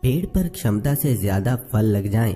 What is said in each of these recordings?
पेड़ पर क्षमता से ज्यादा फल लग जाएं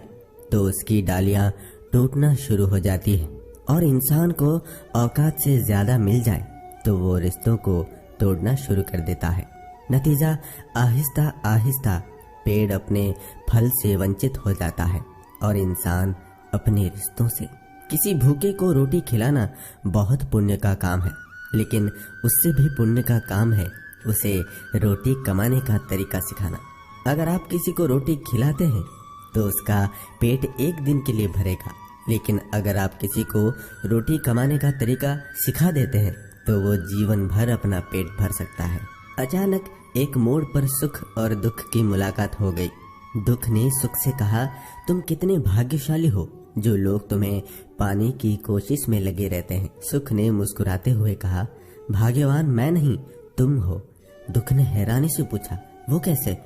तो उसकी डालियां टूटना शुरू हो जाती है, और इंसान को औकात से ज्यादा मिल जाए तो वो रिश्तों को तोड़ना शुरू कर देता है। नतीजा आहिस्ता आहिस्ता पेड़ अपने फल से वंचित हो जाता है और इंसान अपने रिश्तों से। किसी भूखे को रोटी खिलाना बहुत पुण्य का काम है, लेकिन उससे भी पुण्य का काम है उसे रोटी कमाने का तरीका सिखाना। अगर आप किसी को रोटी खिलाते हैं तो उसका पेट एक दिन के लिए भरेगा, लेकिन अगर आप किसी को रोटी कमाने का तरीका सिखा देते हैं तो वो जीवन भर अपना पेट भर सकता है। अचानक एक मोड़ पर सुख और दुख की मुलाकात हो गई। दुख ने सुख से कहा, तुम कितने भाग्यशाली हो जो लोग तुम्हें पाने की कोशिश में लगे रहते हैं। सुख ने मुस्कुराते हुए कहा, भाग्यवान मैं नहीं तुम हो। दुख ने हैरानी से पूछा, वो कैसे?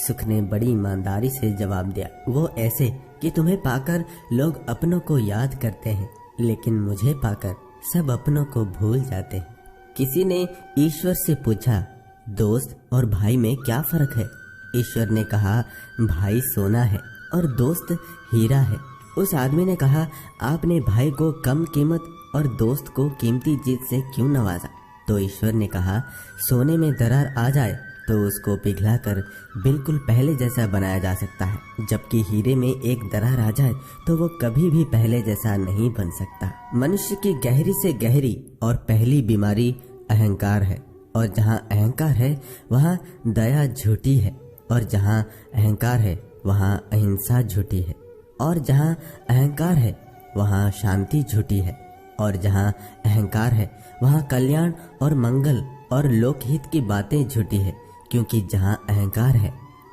सुख ने बड़ी ईमानदारी से जवाब दिया, वो ऐसे कि तुम्हें पाकर लोग अपनों को याद करते हैं, लेकिन मुझे पाकर सब अपनों को भूल जाते हैं। किसी ने ईश्वर से पूछा, दोस्त और भाई में क्या फर्क है? ईश्वर ने कहा, भाई सोना है और दोस्त हीरा है। उस आदमी ने कहा, आपने भाई को कम कीमत और दोस्त को कीमती चीज से क्यों नवाजा? तो ईश्वर ने कहा, सोने में दरार आ जाए तो उसको पिघलाकर बिल्कुल पहले जैसा बनाया जा सकता है, जबकि हीरे में एक दरार आ जाए तो वो कभी भी पहले जैसा नहीं बन सकता। मनुष्य की गहरी से गहरी और पहली बीमारी अहंकार है, और जहाँ अहंकार है वहाँ दया झूठी है, और जहाँ अहंकार है वहाँ अहिंसा झूठी है, और जहाँ अहंकार है वहाँ शांति झूठी है, और जहाँ अहंकार है वहाँ कल्याण और मंगल और लोकहित की बातें झूठी है। क्योंकि जहाँ अहंकार है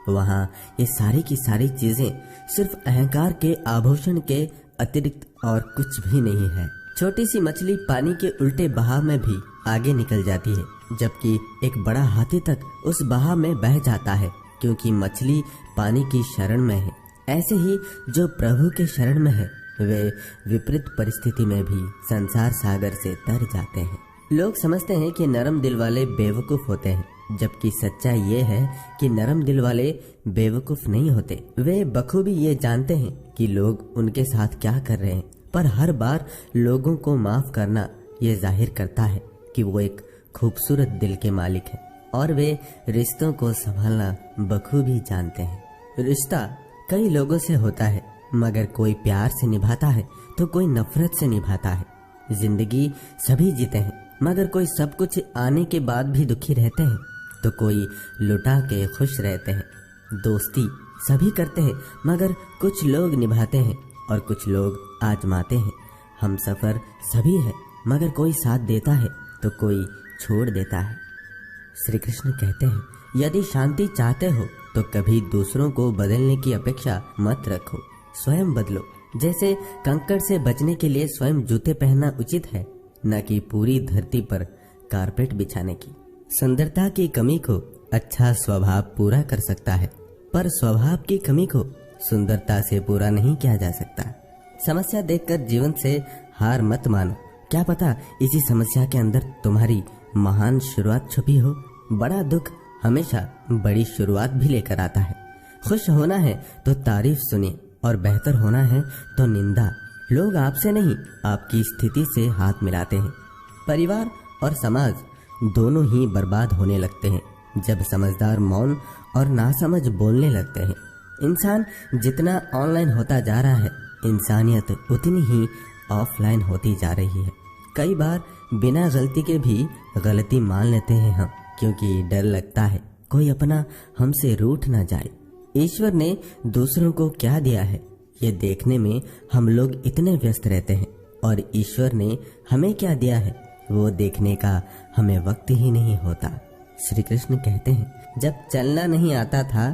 वहाँ ये सारी की सारी चीजें सिर्फ अहंकार के आभूषण के अतिरिक्त और कुछ भी नहीं है। छोटी सी मछली पानी के उल्टे बहाव में भी आगे निकल जाती है, जबकि एक बड़ा हाथी तक उस बहाव में बह जाता है, क्योंकि मछली पानी की शरण में है। ऐसे ही जो प्रभु के शरण में है वे विपरीत परिस्थिति में भी संसार सागर से तर जाते हैं। लोग समझते हैं कि नरम दिल वाले बेवकूफ होते हैं, जबकि सच्चाई ये है कि नरम दिल वाले बेवकूफ नहीं होते। वे बखूबी ये जानते हैं कि लोग उनके साथ क्या कर रहे हैं, पर हर बार लोगों को माफ करना ये जाहिर करता है कि वो एक खूबसूरत दिल के मालिक हैं, और वे रिश्तों को संभालना बखूबी जानते हैं। रिश्ता कई लोगों से होता है, मगर कोई प्यार से निभाता है तो कोई नफरत से निभाता है। जिंदगी सभी जीते हैं, मगर कोई सब कुछ आने के बाद भी दुखी रहते हैं तो कोई लुटा के खुश रहते हैं। दोस्ती सभी करते हैं, मगर कुछ लोग निभाते हैं और कुछ लोग आजमाते हैं। हम सफर सभी है, मगर कोई साथ देता है तो कोई छोड़ देता है। श्री कृष्ण कहते हैं, यदि शांति चाहते हो तो कभी दूसरों को बदलने की अपेक्षा मत रखो, स्वयं बदलो। जैसे कंकड़ से बचने के लिए स्वयं जूते पहनना उचित है, न कि पूरी धरती पर कारपेट बिछाने की। सुंदरता की कमी को अच्छा स्वभाव पूरा कर सकता है, पर स्वभाव की कमी को सुंदरता से पूरा नहीं किया जा सकता। समस्या देखकर जीवन से हार मत मानो, क्या पता इसी समस्या के अंदर तुम्हारी महान शुरुआत छुपी हो। बड़ा दुख हमेशा बड़ी शुरुआत भी लेकर आता है। खुश होना है तो तारीफ सुनिए, और बेहतर होना है तो निंदा। लोग आपसे नहीं आपकी स्थिति से हाथ मिलाते हैं। परिवार और समाज दोनों ही बर्बाद होने लगते हैं जब समझदार मौन और नासमझ बोलने लगते हैं। इंसान जितना ऑनलाइन होता जा रहा है, इंसानियत उतनी ही ऑफलाइन होती जा रही है। कई बार बिना गलती के भी गलती मान लेते हैं हम, क्योंकि डर लगता है कोई अपना हमसे रूठ ना जाए। ईश्वर ने दूसरों को क्या दिया है ये देखने में हम लोग इतने व्यस्त रहते हैं, और ईश्वर ने हमें क्या दिया है वो देखने का हमें वक्त ही नहीं होता। श्री कृष्ण कहते हैं, जब चलना नहीं आता था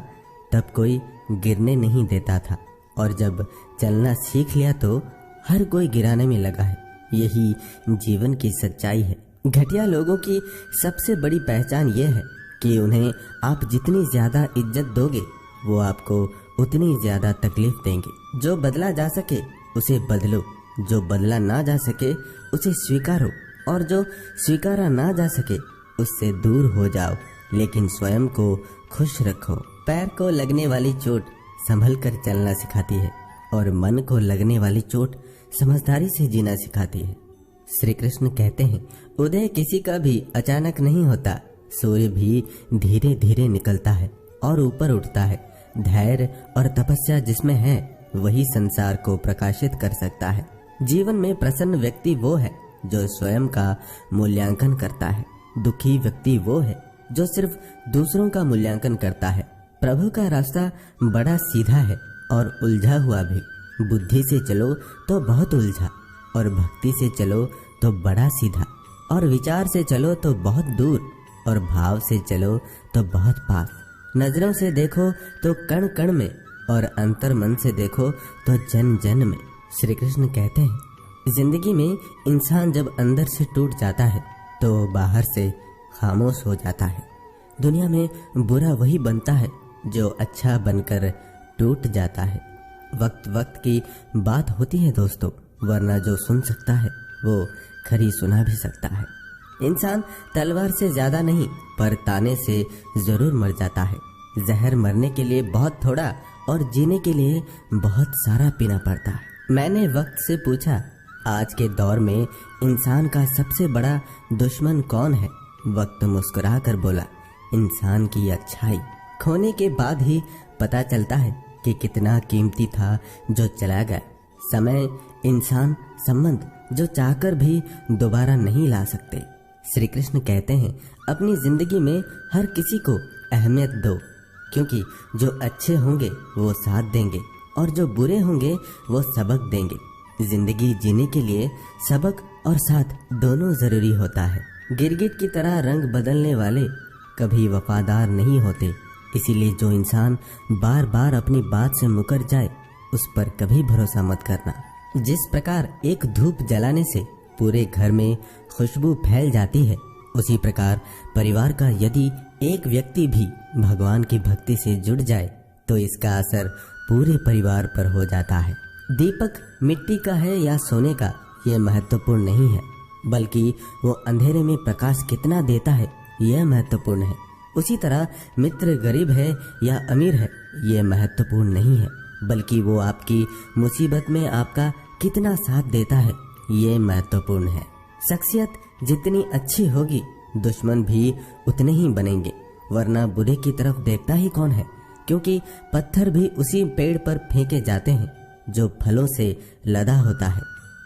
तब कोई गिरने नहीं देता था, और जब चलना सीख लिया तो हर कोई गिराने में लगा है। यही जीवन की सच्चाई है। घटिया लोगों की सबसे बड़ी पहचान ये है कि उन्हें आप जितनी ज्यादा इज्जत दोगे वो आपको उतनी ज्यादा तकलीफ देंगे। जो बदला जा सके उसे बदलो, जो बदला ना जा सके उसे स्वीकारो, और जो स्वीकारा ना जा सके उससे दूर हो जाओ, लेकिन स्वयं को खुश रखो। पैर को लगने वाली चोट संभल कर चलना सिखाती है और मन को लगने वाली चोट समझदारी से जीना सिखाती है। श्री कृष्ण कहते हैं, उदय किसी का भी अचानक नहीं होता, सूर्य भी धीरे धीरे निकलता है और ऊपर उठता है। धैर्य और तपस्या जिसमें है वही संसार को प्रकाशित कर सकता है। जीवन में प्रसन्न व्यक्ति वो है जो स्वयं का मूल्यांकन करता है। दुखी व्यक्ति वो है जो सिर्फ दूसरों का मूल्यांकन करता है। प्रभु का रास्ता बड़ा सीधा है और उलझा हुआ भी। बुद्धि से चलो तो बहुत उलझा, और भक्ति से चलो तो बड़ा सीधा, और विचार से चलो तो बहुत दूर, और भाव से चलो तो बहुत पास। नजरों से देखो तो कण कण में, और अंतर मन से देखो तो जन जन में। श्री कृष्ण कहते हैं, जिंदगी में इंसान जब अंदर से टूट जाता है तो बाहर से खामोश हो जाता है। दुनिया में बुरा वही बनता है जो अच्छा बनकर टूट जाता है। वक्त वक्त की बात होती है दोस्तों, वरना जो सुन सकता है वो खरी सुना भी सकता है। इंसान तलवार से ज्यादा नहीं पर ताने से जरूर मर जाता है। जहर मरने के लिए बहुत थोड़ा और जीने के लिए बहुत सारा पीना पड़ता है। मैंने वक्त से पूछा, आज के दौर में इंसान का सबसे बड़ा दुश्मन कौन है? वक्त मुस्कुरा कर बोला, इंसान की अच्छाई। खोने के बाद ही पता चलता है कि कितना कीमती था जो चला गया। समय, इंसान, संबंध जो चाहकर भी दोबारा नहीं ला सकते। श्री कृष्ण कहते हैं, अपनी जिंदगी में हर किसी को अहमियत दो, क्योंकि जो अच्छे होंगे वो साथ देंगे और जो बुरे होंगे वो सबक देंगे। जिंदगी जीने के लिए सबक और साथ दोनों जरूरी होता है। गिरगिट की तरह रंग बदलने वाले कभी वफादार नहीं होते, इसीलिए जो इंसान बार बार अपनी बात से मुकर जाए उस पर कभी भरोसा मत करना। जिस प्रकार एक धूप जलाने से पूरे घर में खुशबू फैल जाती है, उसी प्रकार परिवार का यदि एक व्यक्ति भी भगवान की भक्ति से जुड़ जाए तो इसका असर पूरे परिवार पर हो जाता है। दीपक मिट्टी का है या सोने का, यह महत्वपूर्ण नहीं है, बल्कि वो अंधेरे में प्रकाश कितना देता है यह महत्वपूर्ण है। उसी तरह मित्र गरीब है या अमीर है यह महत्वपूर्ण नहीं है, बल्कि वो आपकी मुसीबत में आपका कितना साथ देता है ये महत्वपूर्ण है। शख्सियत जितनी अच्छी होगी दुश्मन भी उतने ही बनेंगे, वरना बुरे की तरफ देखता ही कौन है, क्योंकि पत्थर भी उसी पेड़ पर फेंके जाते हैं जो फलों से लदा होता है।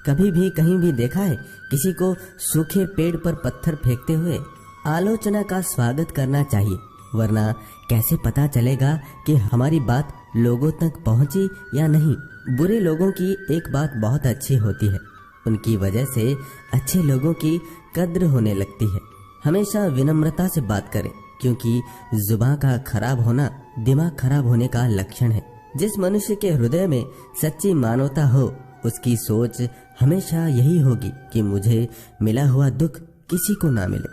कभी भी कहीं भी देखा है किसी को सूखे पेड़ पर पत्थर फेंकते हुए? आलोचना का स्वागत करना चाहिए, वरना कैसे पता चलेगा कि हमारी बात लोगों तक पहुंची या नहीं। बुरे लोगों की एक बात बहुत अच्छी होती है, उनकी वजह से अच्छे लोगों की कद्र होने लगती है। हमेशा विनम्रता से बात करें, क्योंकि जुबान का खराब होना दिमाग खराब होने का लक्षण है। जिस मनुष्य के हृदय में सच्ची मानवता हो उसकी सोच हमेशा यही होगी कि मुझे मिला हुआ दुख किसी को ना मिले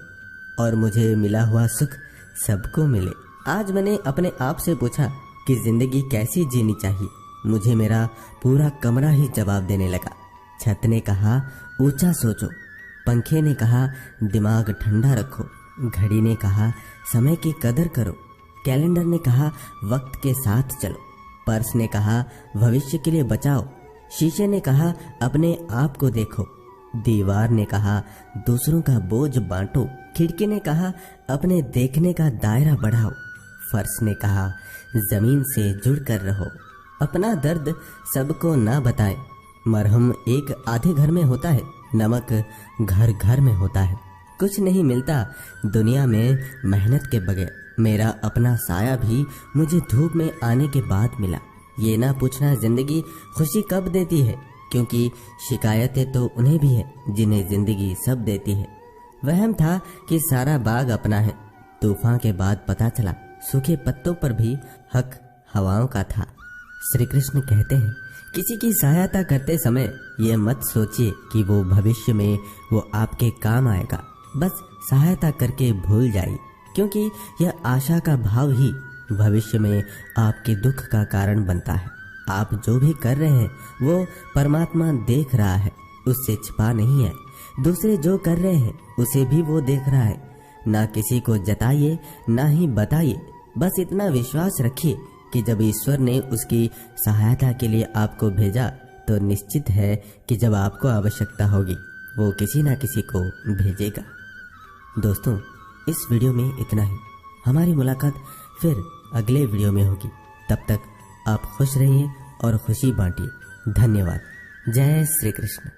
और मुझे मिला हुआ सुख सबको मिले। आज मैंने अपने आप से पूछा कि जिंदगी कैसी जीनी चाहिए। मुझे मेरा पूरा कमरा ही जवाब देने लगा। छत ने कहा ऊंचा सोचो, पंखे ने कहा दिमाग ठंडा रखो, घड़ी ने कहा समय की कदर करो, कैलेंडर ने कहा वक्त के साथ चलो, पर्स ने कहा भविष्य के लिए बचाओ, शीशे ने कहा अपने आप को देखो, दीवार ने कहा दूसरों का बोझ बांटो, खिड़की ने कहा अपने देखने का दायरा बढ़ाओ, फर्श ने कहा जमीन से जुड़कर रहो। अपना दर्द सबको ना बताएं। मरहम एक आधे घर में होता है, नमक घर घर में होता है। कुछ नहीं मिलता दुनिया में मेहनत के बगैर। मेरा अपना साया भी मुझे धूप में आने के बाद मिला। ये ना पूछना जिंदगी खुशी कब देती है, क्योंकि शिकायतें तो उन्हें भी है जिन्हें जिंदगी सब देती है। वहम था कि सारा बाग अपना है। तूफान के बाद पता चला सूखे पत्तों पर भी हक हवाओं का था। श्री कृष्ण कहते हैं, किसी की सहायता करते समय यह मत सोचिए कि वो भविष्य में वो आपके काम आएगा। बस सहायता करके भूल जाइए, क्योंकि यह आशा का भाव ही भविष्य में आपके दुख का कारण बनता है। आप जो भी कर रहे हैं वो परमात्मा देख रहा है, उससे छिपा नहीं है। दूसरे जो कर रहे हैं उसे भी वो देख रहा है। ना किसी को जताइए ना ही बताइए, बस इतना विश्वास रखिए कि जब ईश्वर ने उसकी सहायता के लिए आपको भेजा तो निश्चित है कि जब आपको आवश्यकता होगी वो किसी ना किसी को भेजेगा। दोस्तों, इस वीडियो में इतना ही। हमारी मुलाकात फिर अगले वीडियो में होगी। तब तक आप खुश रहिए और खुशी बांटिए। धन्यवाद। जय श्री कृष्ण।